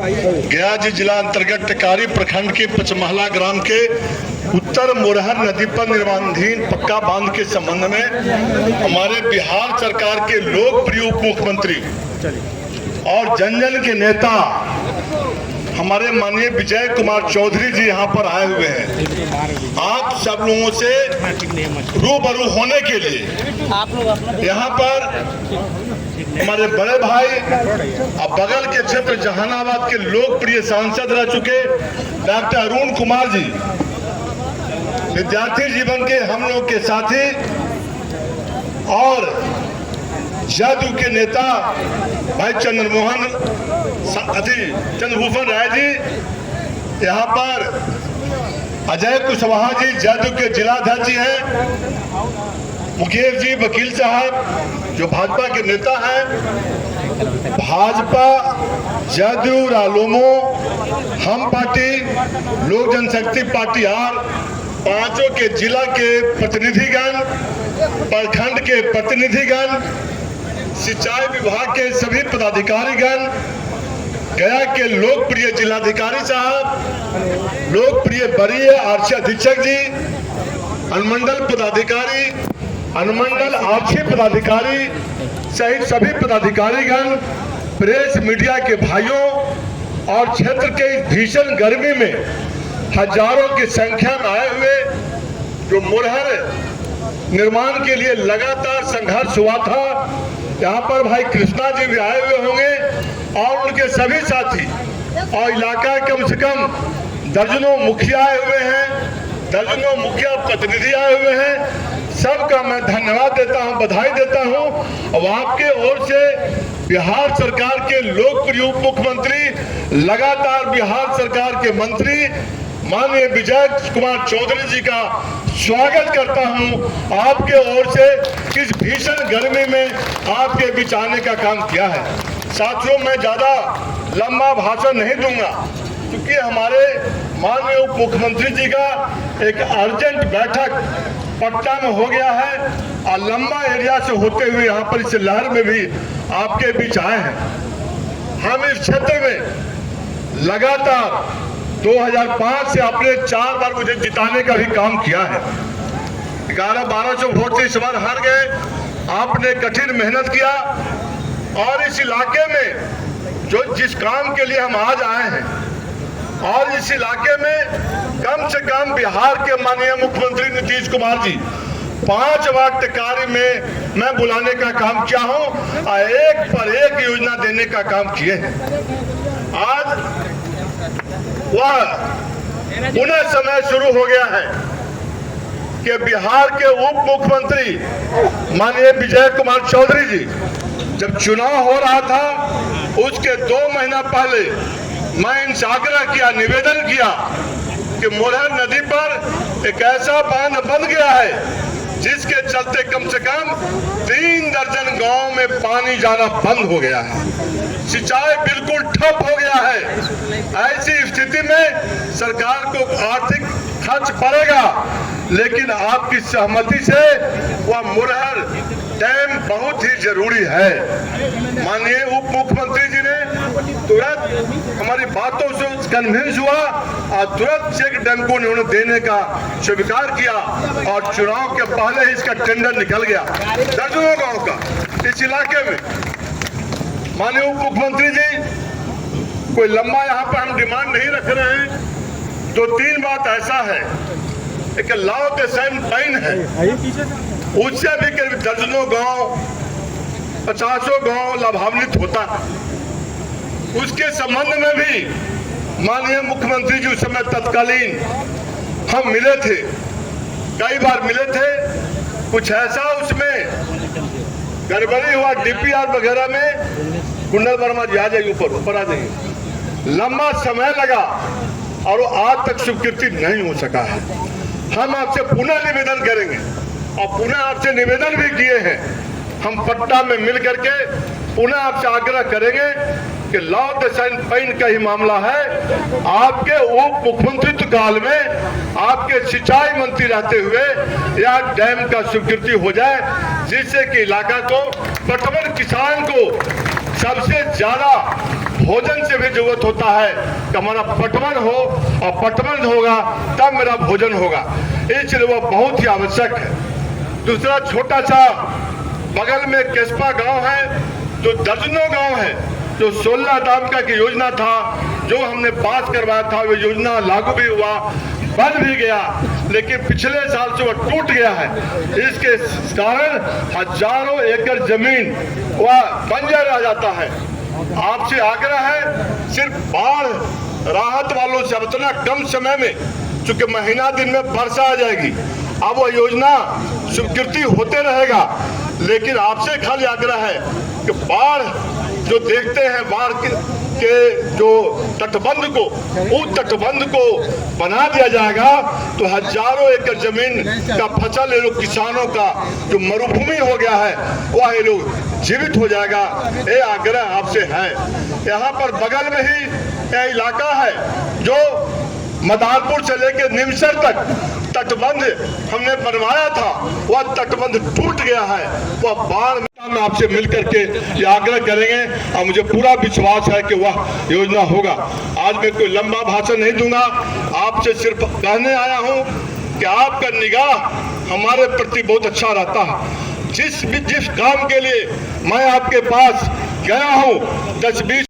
गया जिला अंतर्गत टिकारी प्रखंड के पचमहला ग्राम के उत्तर मोरहर नदी पर निर्माणाधीन पक्का बांध के संबंध में हमारे बिहार सरकार के लोकप्रिय उप मुख्यमंत्री और जन जन के नेता हमारे माननीय विजय कुमार चौधरी जी यहाँ पर आए हुए हैं। आप सब लोगों से रूबरू होने के लिए यहाँ पर हमारे बड़े भाई अब बगल के क्षेत्र जहानाबाद के लोकप्रिय सांसद रह चुके डॉक्टर अरुण कुमार जी, विद्यार्थी जीवन के हम लोग के साथी और जदयू के नेता भाई चंद्रभूषण राय जी, यहाँ पर अजय कुशवाहा जी जदयू के जिलाध्यक्ष हैं, मुकेश जी वकील साहब जो भाजपा के नेता हैं, भाजपा जदयू रालोमो हम पार्टी लोक जनशक्ति पार्टी आर पांचों के जिला के प्रतिनिधिगण, प्रखंड के प्रतिनिधिगण, सिंचाई विभाग के सभी पदाधिकारीगण, गया के लोकप्रिय जिलाधिकारी साहब, लोकप्रिय वरीय आरक्षी अधीक्षक जी, अनुमंडल पदाधिकारी, अनुमंडल आरक्षी पदाधिकारी सहित सभी पदाधिकारीगण, प्रेस मीडिया के भाइयों और क्षेत्र के भीषण गर्मी में हजारों की संख्या में आए हुए जो मोरहर निर्माण के लिए लगातार संघर्ष हुआ था, यहाँ पर भाई कृष्णा जी भी आए हुए होंगे और उनके सभी साथी और इलाका कम से कम दर्जनों मुखिया आए हुए हैं, दर्जनों मुखिया प्रतिनिधि आए हुए हैं। सबका मैं धन्यवाद देता हूं, बधाई देता हूं। और आपके ओर से बिहार सरकार के लोकप्रिय उप मुख्यमंत्री, लगातार बिहार सरकार के मंत्री माननीय विजय कुमार चौधरी जी का स्वागत करता हूं। आपके ओर से इस भीषण गर्मी में आपके बीच आने का काम किया है। साथियों, मैं ज्यादा लंबा भाषण नहीं दूंगा क्योंकि हमारे माननीय उप मुख्यमंत्री जी का एक अर्जेंट बैठक पटना में हो गया है और लंबा एरिया से होते हुए यहाँ पर इस लहर में भी आपके बीच आए हैं। हम इस क्षेत्र में लगातार 2005 से आपने 4 बार मुझे जिताने का भी काम किया है। 1100-1200 वोट से इस बार हार गए। आपने कठिन मेहनत किया और इस इलाके में जो जिस काम के लिए हम आज आए हैं और इस इलाके में कम से कम बिहार के माननीय मुख्यमंत्री नीतीश कुमार जी 5 बार टिकारी में मैं बुलाने का काम किया हूं और एक पर एक योजना देने का काम किए हैं। आज वह पुनः समय शुरू हो गया है कि बिहार के उप मुख्यमंत्री माननीय विजय कुमार चौधरी जी, जब चुनाव हो रहा था उसके 2 महीना पहले मैं इनसे आग्रह किया, निवेदन किया कि मोरहर नदी पर एक ऐसा बांध बन गया है जिसके चलते कम से कम 3 दर्जन गांव में पानी जाना बंद हो गया है, सिंचाई बिल्कुल ठप हो गया है। ऐसी स्थिति में सरकार को आर्थिक खर्च पड़ेगा, लेकिन आपकी सहमति से वह मोरहर डैम बहुत ही जरूरी है। माननीय उप मुख्यमंत्री जी ने तुरंत हमारी बातों से कन्विंस हुआ और तुरंत चेक डैम को उन्होंने देने का स्वीकार किया और चुनाव के पहले ही इसका टेंडर निकल गया दर्जनों गांव का इस इलाके में। माननीय उप मुख्यमंत्री जी, कोई लंबा यहाँ पर हम डिमांड नहीं रख रहे हैं। 2-3 बात ऐसा है, एक लाओ के सैन पाइन है, उससे भी करीब दर्जनों गांव 50 गांव लाभान्वित होता है। उसके संबंध में भी माननीय मुख्यमंत्री जी उस समय तत्कालीन हम मिले थे, कई बार मिले थे। कुछ ऐसा उसमें गड़बड़ी हुआ डीपीआर वगैरह में। कुंडल वर्मा जी आ जाइए, ऊपर आ जाइए। लंबा समय लगा और वो आज तक स्वीकृति नहीं हो सका है। हम आपसे पुनः निवेदन करेंगे और पुनः आपसे निवेदन भी किए हैं। हम पटना में मिल करके पुनः आपसे आग्रह करेंगे कि लॉ डिजाइन पैन का ही मामला है। आपके उप मुख्यमंत्रित्व काल में आपके सिंचाई मंत्री रहते हुए यह डैम का स्वीकृति हो जाए, जिससे कि इलाका को पटवन किसान को सबसे ज्यादा भोजन से भी जरूरत होता है कि हमारा पटवन हो, और पटवन होगा तब मेरा भोजन होगा, इसलिए वो बहुत ही आवश्यक है। दूसरा छोटा सा बगल में केस्पा गांव है, जो दर्जनों गांव है, जो 16 दामका की योजना था, जो हमने पास करवाया था, वो योजना लागू भी हुआ, बन भी गया, लेकिन पिछले साल से वह टूट गया है। इसके कारण हजारों एकड़ जमीन वह बंजर रह जाता है। आपसे आग्रह है, सिर्फ बाढ़ राहत वालों से इतना कम समय में, चूंकि महीना दिन में वर्षा आ जाएगी, अब वो योजना स्वीकृति होते रहेगा, लेकिन आपसे खाली आग्रह है कि बाढ़ जो देखते हैं, बाढ़ के जो तटबंध को, उस तटबंध को बना दिया जाएगा तो हजारों एकड़ जमीन का फसल ये लोग किसानों का जो मरुभूमि हो गया है वह ये लोग जीवित हो जाएगा। ये आग्रह आपसे है। यहाँ पर बगल में ही यह इलाका है जो मदारपुर से लेकर निमसर तक तटबंध हमने बनवाया था, वह तटबंध टूट गया है। वह बाढ़ में आपसे मिलकर के ये आग्रह करेंगे और मुझे पूरा विश्वास है कि वह योजना होगा। आज मैं कोई लंबा भाषण नहीं दूंगा, आपसे सिर्फ कहने आया हूं कि आपका निगाह हमारे प्रति बहुत अच्छा रहता है। जिस काम के लिए मैं आपके पास गया हूं, 10-20